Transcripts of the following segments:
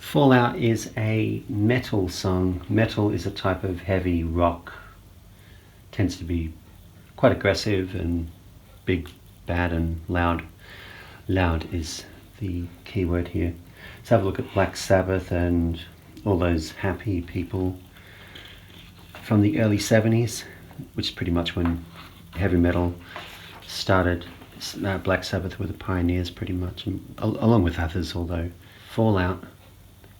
Fallout is a metal song. Metal is a type of heavy rock. Tends to be quite aggressive and big, bad and loud. Loud is the key word here. Let's have a look at Black Sabbath and all those happy people from the early 70s, which is pretty much when heavy metal started. Black Sabbath were the pioneers pretty much, along with others, although Fallout,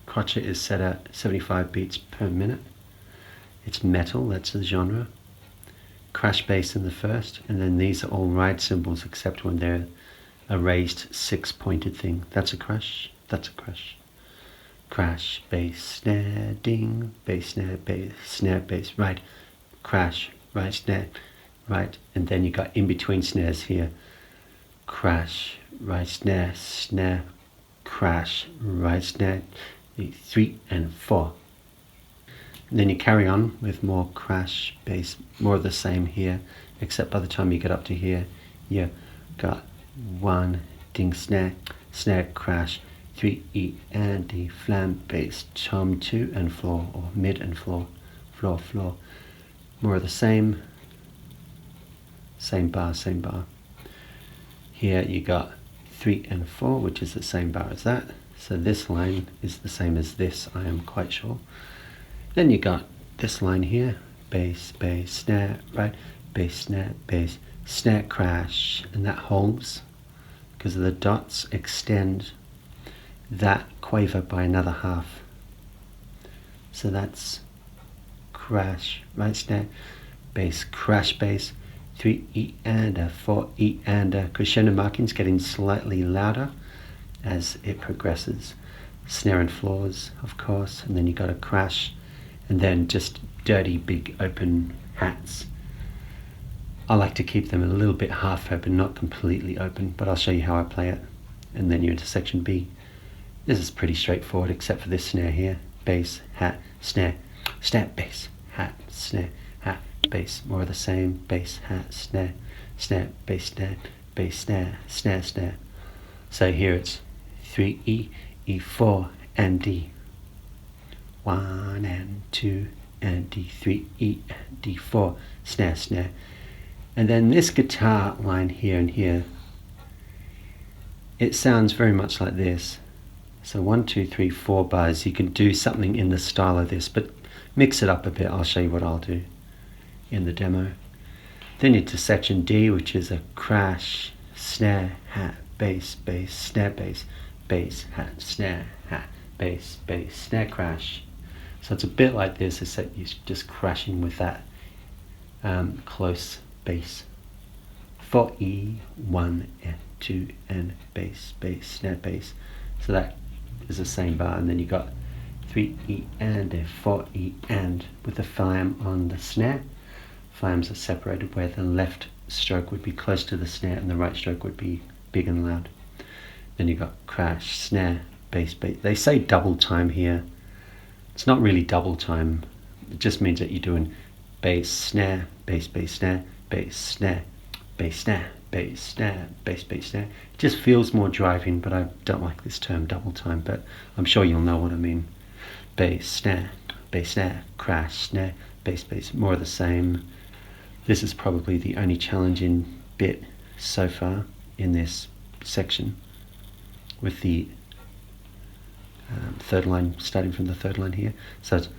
crotchet is set at 75 beats per minute. It's metal, that's the genre. Crash bass in the first, and then these are all ride cymbals except when they're a raised 6-pointed thing. That's a crash, that's a crash. Crash, bass, snare, ding, bass, snare, bass, right. Crash, right, snare, right. And then you got in between snares here. Crash, right, snare, snare, crash, right, snare, 3 and 4. And then you carry on with more crash, bass, more of the same here, except by the time you get up to here, you got 1, ding, snare, snare, crash, 3, E and D, flam, bass, tom, 2 and floor, or mid and floor, floor, floor. More of the same bar, same bar. Here you got 3 and 4, which is the same bar as that. So this line is the same as this, I am quite sure. Then you got this line here, bass, bass, snare, right, bass, snare, crash, and that holds because the dots extend that quaver by another half. So that's crash, right, snare, bass, crash, bass, 3 E and a 4 E and a crescendo markings getting slightly louder as it progresses. Snare and floors, of course, and then you got a crash, and then just dirty big open hats. I like to keep them a little bit half open, not completely open, but I'll show you how I play it. And then you're into section B. This is pretty straightforward except for this snare here. Bass, hat, snare, snare, bass, hat, snare, hat, bass. More of the same. Bass, hat, snare, snare, bass, snare, bass, snare, snare, snare. So here it's 3 E, E4 and D. 1 and 2 and D3, E, D4, snare, snare. And then this guitar line here and here, it sounds very much like this. So 1, 2, 3, 4 bars. You can do something in the style of this, but mix it up a bit. I'll show you what I'll do in the demo. Then into section D, which is a crash, snare, hat, bass, bass, snare, bass, bass, hat, snare, hat, bass, bass, snare, crash. So it's a bit like this, except you're just crashing with that close bass. 4 E, 1 and 2 and bass, bass, snare, bass. So that is the same bar, and then you got 3 E and a 4 E and with the flam on the snare. Flams are separated where the left stroke would be close to the snare and the right stroke would be big and loud. Then you got crash, snare, bass, bass. They say double time here. It's not really double time. It just means that you're doing bass, snare, bass, bass, snare, bass, snare, bass, snare, bass, snare, bass, bass, snare. It just feels more driving, but I don't like this term double time, but I'm sure you'll know what I mean. Bass, snare, crash, snare, bass, bass, more of the same. This is probably the only challenging bit so far in this section, with the third line, starting from the third line here. So it's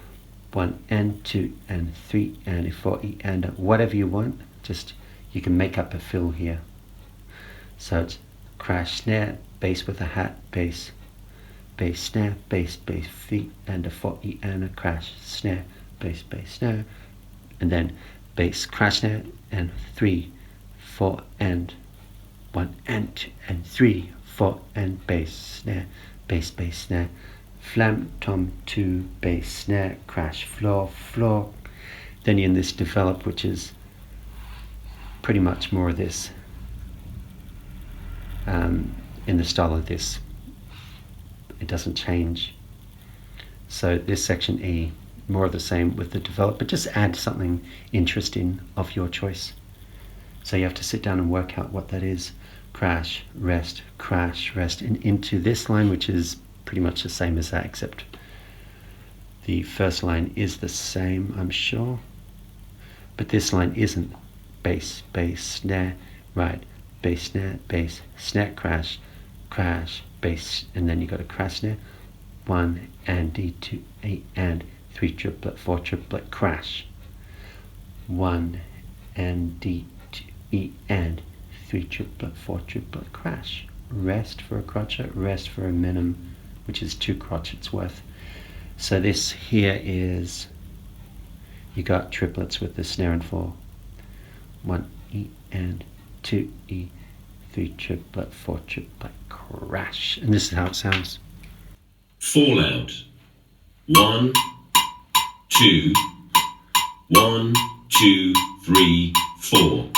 1 and 2 and 3 and 4 E and whatever you want, just you can make up a fill here. So it's crash, snare, bass with a hat, bass, bass, snare, bass, bass, 3 and a 4 E and a crash, snare, bass, bass, snare, and then bass, crash, snare, and 3, 4 and 1 and 2 and 3, 4 and bass, snare, bass, bass, snare, flam, tom, 2, bass, snare, crash, floor, floor. Then you're in this develop, which is pretty much more of this, in the style of this. It doesn't change. So this section E, more of the same with the develop, but just add something interesting of your choice. So you have to sit down and work out what that is. Crash, rest, and into this line, which is pretty much the same as that, except the first line is the same, I'm sure, but this line isn't. Bass, bass, snare, right, bass, snare, bass, snare, crash, crash, bass, and then you got a crash snare, 1 and D, 2 A and 3 triplet, 4 triplet, crash, 1 and D, 2 E and 3 triplet, 4 triplet, crash, rest for a crotchet, rest for a minim, which is 2 crotchets worth. So this here is, you got triplets with the snare and 4, 1 E and 2 E, 3 triplet, 4 triplet, crash. And this is how it sounds. Fallout. 1, 2, 1, 2, 3, 4.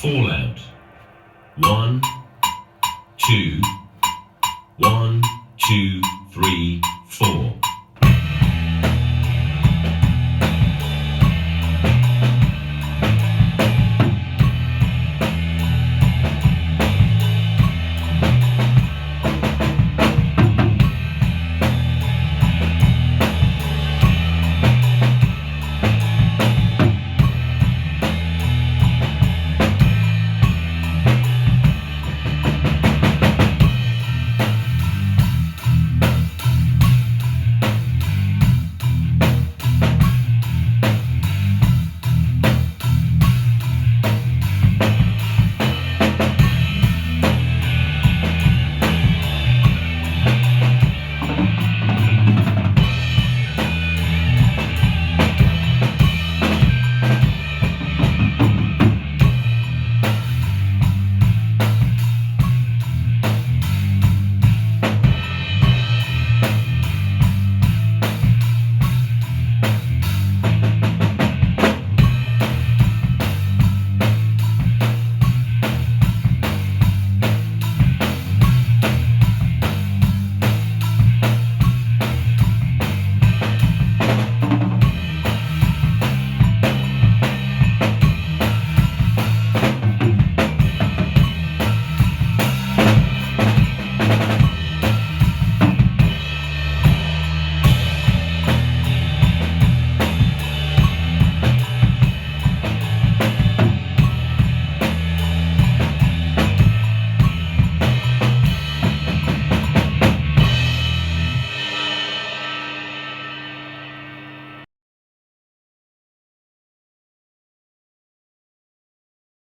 Fallout. 1, 2, 1, 2, 3, 4.